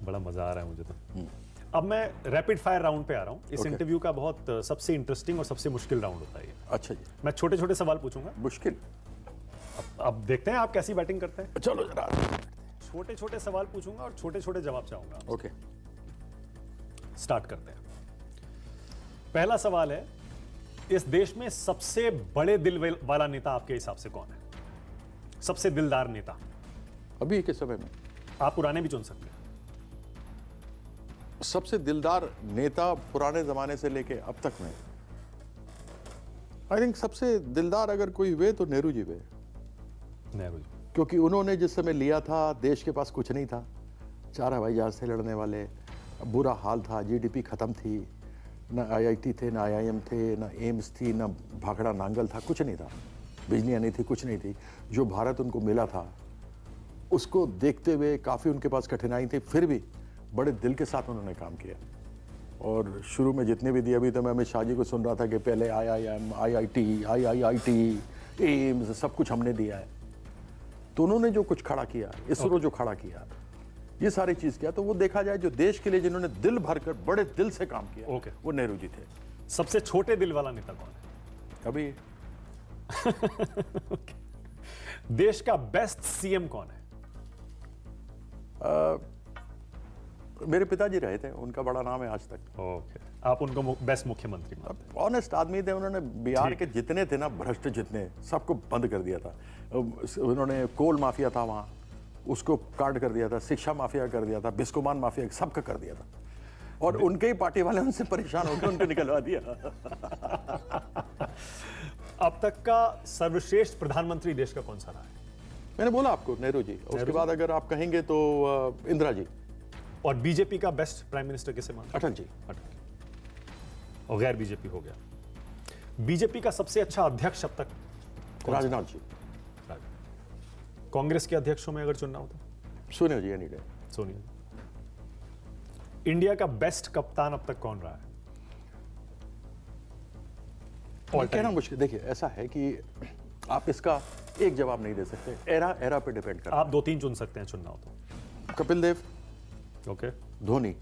बड़ा मजा आ रहा है मुझे तो। अब मैं रैपिड फायर राउंड पे आ रहा हूँ। इस इंटरव्यू का बहुत सबसे इंटरेस्टिंग और सबसे मुश्किल राउंड होता है ये। अच्छा जी, मैं छोटे छोटे सवाल पूछूंगा, मुश्किल। अब देखते हैं आप कैसी बैटिंग करते हैं। चलो जरा। छोटे छोटे सवाल पूछूंगा और छोटे छोटे जवाब चाहूंगा। ओके, स्टार्ट करते हैं। पहला सवाल है, इस देश में सबसे बड़े दिल वाला नेता आपके हिसाब से कौन है? सबसे दिलदार नेता अभी के समय में आप पुराने भी चुन सकते हैं। सबसे दिलदार नेता पुराने जमाने से लेके अब तक में, आई थिंक सबसे दिलदार अगर कोई हुए तो नेहरू जी हुए, नेहरू जी। क्योंकि उन्होंने जिस समय लिया था देश के पास कुछ नहीं था, 4 हवाई जहाज से लड़ने वाले, बुरा हाल था, जीडीपी खत्म थी, ना आईआईटी थे, ना आईआईएम थे, ना एम्स थी, ना भाखड़ा नांगल था, कुछ नहीं था, बिजलियाँ नहीं थी, कुछ नहीं थी। जो भारत उनको मिला था उसको देखते हुए काफ़ी उनके पास कठिनाई थी, फिर भी बड़े दिल के साथ उन्होंने काम किया। और शुरू में जितने भी दिए, अभी तो मैं अमित शाह जी को सुन रहा था कि पहले आईआईएम, आईआईटी, आईआईटी, एम्स सब कुछ हमने दिया है। तो उन्होंने जो कुछ खड़ा किया, इसरो जो खड़ा किया, ये सारी चीज किया, तो वो देखा जाए जो देश के लिए जिन्होंने दिल भरकर बड़े दिल से काम किया, वो नेहरू जी थे। सबसे छोटे दिल वाला नेता कौन है? अभी देश का बेस्ट सीएम कौन है? मेरे पिताजी रहे थे, उनका बड़ा नाम है आज तक। ओके, आप उनको बेस्ट मुख्यमंत्री मानते हैं? ऑनेस्ट आदमी थे, उन्होंने बिहार के जितने थे ना भ्रष्ट, जितने सबको बंद कर दिया था। उन्होंने कोल माफिया था वहाँ, उसको काट कर दिया था, शिक्षा माफिया कर दिया था, बिस्कोमान माफिया सबका कर दिया था, और उनके ही पार्टी वाले उनसे परेशान होकर उनको निकलवा दिया। अब तक का सर्वश्रेष्ठ प्रधानमंत्री देश का कौन सा रहा है? मैंने बोला आपको नेहरू जी, उसके बाद अगर आप कहेंगे तो इंदिरा जी। और बीजेपी का बेस्ट प्राइम मिनिस्टर किसे मानते हैं? अटल जी। अटल। और गैर बीजेपी हो गया। बीजेपी का सबसे अच्छा अध्यक्ष अब तक राजनाथ जी। कांग्रेस के अध्यक्षों में अगर चुनना हो तो सोनिया जी, एनी डे। सोनिया। इंडिया का बेस्ट कप्तान अब तक कौन रहा है? कहना मुश्किल। देखिए, ऐसा है कि आप इसका एक जवाब नहीं दे सकते, एरा पे डिपेंड करता है। आप 2-3 चुन सकते हैं चुनना हो तो। कपिल देव, ओके, धोनी,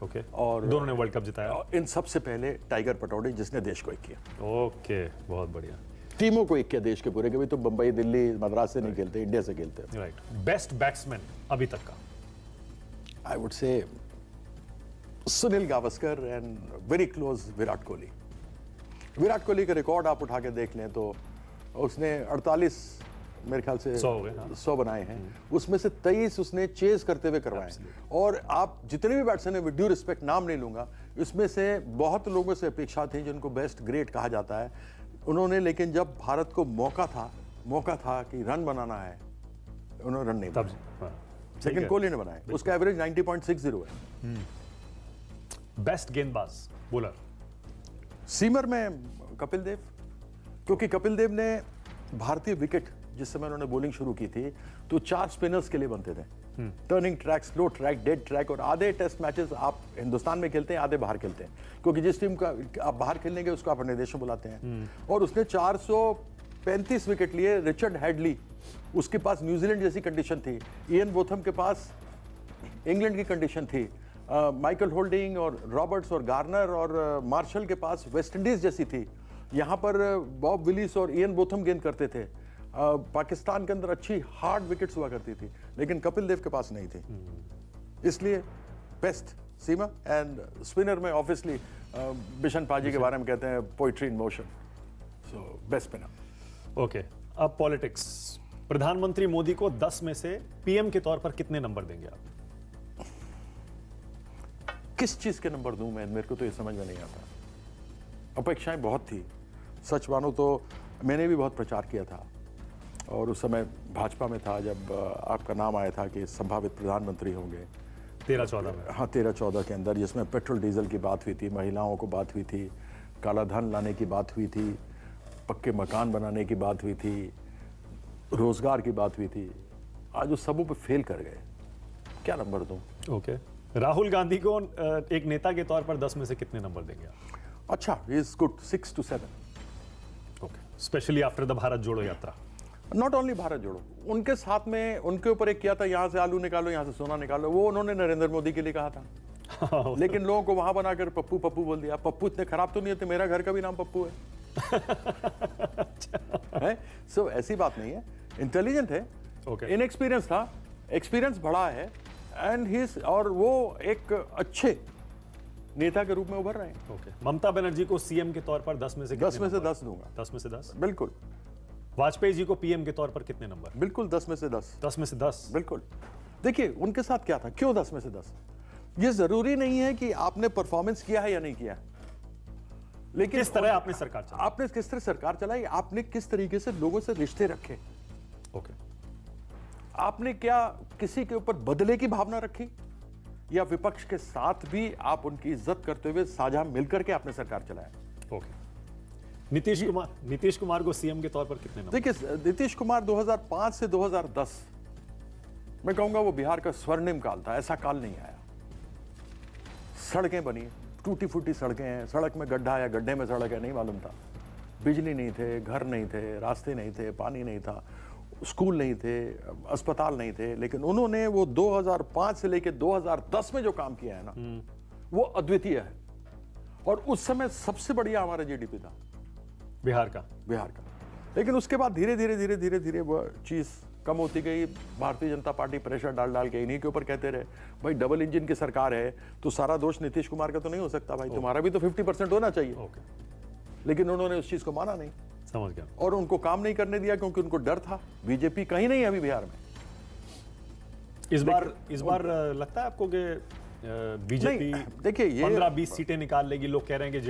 ओके, और दोनों ने वर्ल्ड कप जिताया। इन सबसे पहले टाइगर पटौड़ी, जिसने देश को एक किया। ओके, बहुत बढ़िया। टीमों को एक किया देश के पूरे, कभी तो बंबई, दिल्ली, मद्रास से नहीं खेलते, इंडिया से खेलते। राइट। बेस्ट बैट्समैन अभी तक का? I would say Sunil Gavaskar and very close Virat Kohli. Virat Kohli का रिकॉर्ड आप उठा के देख लें तो उसने 48 मेरे ख्याल से 100 बनाए हैं, उसमें से 23 उसने चेज करते हुए करवाए। और आप जितने भी बैट्समैन हैं, विद ड्यू रिस्पेक्ट, नाम नहीं लूंगा, इसमें से बहुत लोगों से अपेक्षा थी जिनको बेस्ट ग्रेट कहा जाता है उन्होंने, लेकिन जब भारत को मौका था कि रन बनाना है, उन्होंने रन नहीं बनाए। लेकिन कोहली ने बनाए, उसका एवरेज 90.60 है। बेस्ट गेंदबाज बॉलर? सीमर में कपिल देव, क्योंकि कपिल देव ने भारतीय विकेट जिस समय उन्होंने बॉलिंग शुरू की थी तो 4 स्पिनर्स के लिए बनते थे, turning track, slow track, dead track, और आधे टेस्ट मैचेस आप हिंदुस्तान में खेलते हैं, आधे बाहर खेलते हैं, क्योंकि जिस टीम का आप बाहर खेलने के उसको आप अपने देश में बुलाते हैं। और उसने 435 विकेट लिए। रिचर्ड हैडली, उसके पास न्यूजीलैंड जैसी कंडीशन थी, इयन बोथम के पास इंग्लैंड की कंडीशन थी, माइकल होल्डिंग और रॉबर्ट्स और गार्नर और मार्शल के पास वेस्ट इंडीज जैसी थी। यहाँ पर बॉब विलिस और इयन बोथम गेंद करते थे। पाकिस्तान के अंदर अच्छी हार्ड विकेट्स हुआ करती थी, लेकिन कपिल देव के पास नहीं थी। इसलिए बेस्ट सीमा, एंड स्पिनर में ऑब्वियसली बिशन पाजी के बारे में कहते हैं poetry in motion, so best spinner. Okay, अब पॉलिटिक्स। प्रधानमंत्री मोदी को 10 में से पीएम के तौर पर कितने नंबर देंगे आप? किस चीज के नंबर दूं मैं, मेरे को तो ये समझ में नहीं आता। अपेक्षाएं बहुत थी, सच मानो तो मैंने भी बहुत प्रचार किया था, और उस समय भाजपा में था जब आपका नाम आया था कि संभावित प्रधानमंत्री होंगे 13-14 में। हाँ, 13-14 के अंदर, जिसमें पेट्रोल डीजल की बात हुई थी, महिलाओं को बात हुई थी, काला धन लाने की बात हुई थी, पक्के मकान बनाने की बात हुई थी, रोजगार की बात हुई थी। आज उस सबों पे फेल कर गए, क्या नंबर दूं? ओके, राहुल गांधी को एक नेता के तौर पर 10 में से कितने नंबर देंगे आप? अच्छा, is good, 6 to 7। Okay, specially after the Bharat जोड़ो यात्रा। नॉट ओनली भारत जोड़ो, उनके साथ में उनके ऊपर एक किया था, यहाँ से आलू निकालो, यहाँ से सोना निकालो, वो उन्होंने नरेंद्र मोदी के लिए कहा था। लेकिन लोगों को वहां बनाकर पप्पू पप्पू बोल दिया। पप्पू इतने खराब तो नहीं होते, मेरा घर का भी नाम पप्पू है। सो ऐसी बात नहीं है, इंटेलिजेंट है, Okay. इनएक्सपीरियंस था, एक्सपीरियंस बढ़ा है, एंड हिज, और वो एक अच्छे नेता के रूप में उभर रहे हैं। ओके, ममता बनर्जी को सीएम के तौर पर 10 में से 10 में से कितने 10 दूंगा। नंबर? 10 में से 10। बिल्कुल वाजपेयी जी को पीएम के तौर पर कितने नंबर? बिल्कुल 10 में से 10। 10 में से 10। बिल्कुल। देखिए उनके साथ क्या था, क्यों 10 में से 10? ये जरूरी नहीं है कि आपने परफॉर्मेंस किया है या नहीं किया, लेकिन किस तरह आपने सरकार चलाई? आपने किस तरह सरकार चलाई, आपने किस तरीके से लोगों से रिश्ते रखे, ओके, आपने क्या किसी के ऊपर बदले की भावना रखी, या विपक्ष के साथ भी आप उनकी इज्जत करते हुए साझा मिलकर के आपने सरकार चलाया। ओके। नीतीश कुमार को सीएम के तौर पर कितने नंबर? देखिए नीतीश कुमार 2005 से 2010 मैं कहूंगा वो बिहार का स्वर्णिम काल था, ऐसा काल नहीं आया। सड़कें बनी, टूटी फूटी सड़कें हैं, सड़क में गड्ढा है, गड्ढे में सड़क है, नहीं मालूम था। बिजली नहीं थे, घर नहीं थे, रास्ते नहीं थे, पानी नहीं था, स्कूल नहीं थे, अस्पताल नहीं थे, लेकिन उन्होंने वो 2005 से लेकर 2010 में जो काम किया है ना, वो अद्वितीय है। और उस समय सबसे बढ़िया हमारा जीडीपी था बिहार का। लेकिन उसके बाद धीरे धीरे वो चीज कम होती गई। भारतीय जनता पार्टी प्रेशर डाल के इन्हीं के ऊपर कहते रहे, भाई डबल इंजन की सरकार है तो सारा दोष नीतीश कुमार का तो नहीं हो सकता, भाई तुम्हारा भी तो 50% होना चाहिए। ओके, लेकिन उन्होंने उस चीज को माना नहीं, समझ गया। और उनको काम नहीं करने दिया, क्योंकि उनको डर था। बीजेपी कहीं नहीं है अभी बिहार में। इस बार लगता है आपको कि बीजेपी नहीं, देखिए ये 15-20 सीटें निकाल लेगी? लोग कह रहे हैं कि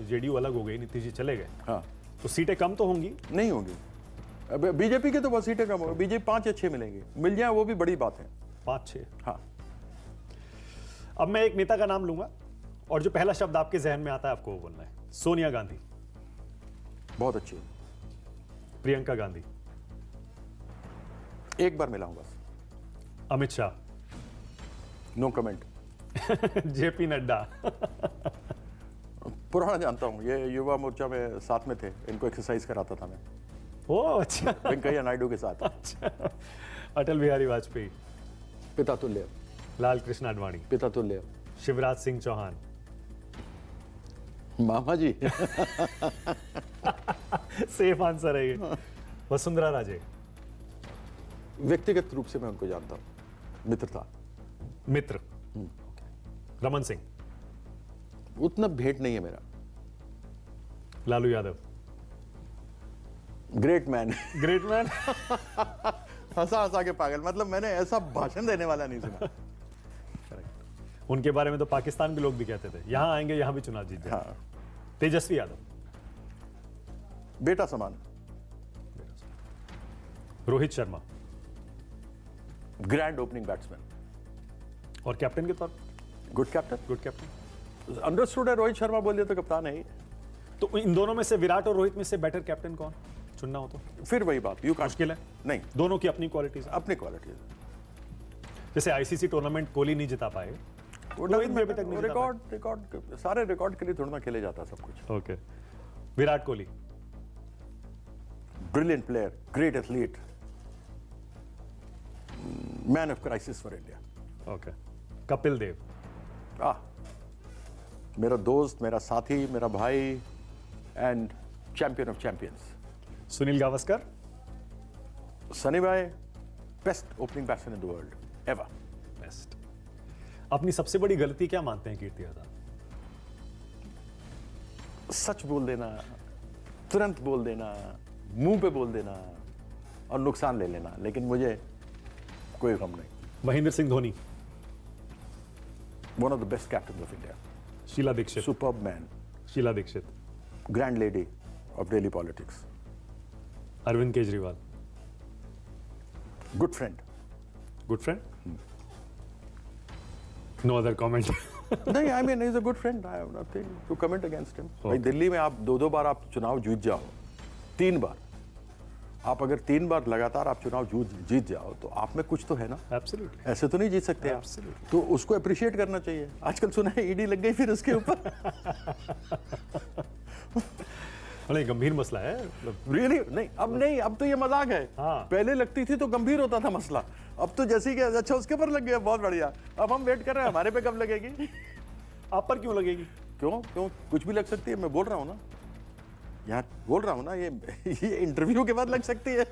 जेडीयू अलग हो गई, नीतीश जी चले गए, हाँ तो सीटें कम तो होंगी? नहीं होंगी। अब बीजेपी के तो बस सीटें कम होगी, बीजेपी 5 या 6 मिलेंगी, मिल जाए वो भी बड़ी बात है। 5-6। हाँ, अब मैं एक नेता का नाम लूंगा और जो पहला शब्द आपके जहन में आता है आपको वो बोलना है। सोनिया गांधी, बहुत अच्छी है। प्रियंका गांधी, एक बार मिला हूं बस। Amit Shah, no comment. JP Nadda, पुराना जानता हूं, ये युवा मोर्चा में साथ में थे, इनको एक्सरसाइज कराता था मैं, ओ अच्छा, वेंकैया नायडू के साथ। अच्छा। अटल बिहारी वाजपेयी, पिता तुल्य, लाल कृष्ण आडवाणी, पिता तुल्य, शिवराज सिंह चौहान, मामा जी। सेफ आंसर है ये। वसुंधरा राजे, व्यक्तिगत रूप से मैं उनको जानता हूं, मित्रता। मित्र, रमन सिंह, उतना भेंट नहीं है मेरा। Lalu Yadav, great man. Great man. हंसा के पागल, मतलब मैंने ऐसा भाषण देने वाला नहीं सुना। उनके बारे में तो पाकिस्तान के लोग भी कहते थे, यहां आएंगे यहां भी चुनाव जीत जाएंगे। हाँ, तेजस्वी यादव, बेटा समान। Rohit Sharma, grand opening batsman, और कैप्टन के तौर good captain. Good captain. Understood है, रोहित शर्मा बोल दिया तो कप्तान है ही। तो इन दोनों में से, विराट और रोहित में से बेटर कैप्टन कौन चुनना हो तो? फिर वही बात, यू मुश्किल है, नहीं, दोनों की अपनी क्वालिटीज। अपनी क्वालिटी। जैसे आईसीसी टूर्नामेंट कोहली नहीं जिता पाए, रोहित भी अभी तक नहीं जिता रिकॉर्ड सारे रिकॉर्ड के लिए थोड़ा ना खेले जाता सब कुछ। पाए। Okay, Virat Kohli, brilliant player, great athlete, man of crisis for India. Okay, Kapil Dev, मेरा दोस्त, मेरा साथी, मेरा भाई, and champion of champions. Sunil Gavaskar, Sunny भाई, best opening batsman in the world ever. Best. अपनी सबसे बड़ी गलती क्या मानते हैं कीर्ति आजाद? सच बोल देना, तुरंत बोल देना, मुंह पे बोल देना और नुकसान ले लेना, लेकिन मुझे कोई गम नहीं। Mahendra Singh Dhoni, one of the best captain of India, Sheila Dikshit, superb man, Sheila Dikshit, grand lady of Delhi politics, Arvind Kejriwal, good friend. Good friend, no other comment. नहीं, I mean is a good friend, I have nothing to comment against him. भाई दिल्ली में आप दो बार आप चुनाव जीत जाओ, 3 बार आप अगर 3 बार लगातार आप चुनाव जीत जाओ तो आप में कुछ तो है ना। एब्सोल्युटली। ऐसे तो नहीं जीत सकते आप, तो उसको अप्रिशिएट करना चाहिए। आजकल सुना है ईडी लग गई फिर उसके ऊपर। बड़ा गंभीर मसला है मतलब। रियली नहीं, अब तो ये मजाक है। हाँ। पहले लगती थी तो गंभीर होता था मसला, अब तो जैसे कि अच्छा उसके पर लग गया, बहुत बढ़िया। अब हम वेट कर रहे हैं हमारे पे कब लगेगी। आप पर क्यों लगेगी? क्यों क्यों कुछ भी लग सकती है, मैं बोल रहा हूँ ना यार, बोल रहा हूँ ना, ये इंटरव्यू के बाद लग सकती है।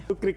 तो क्रिकेट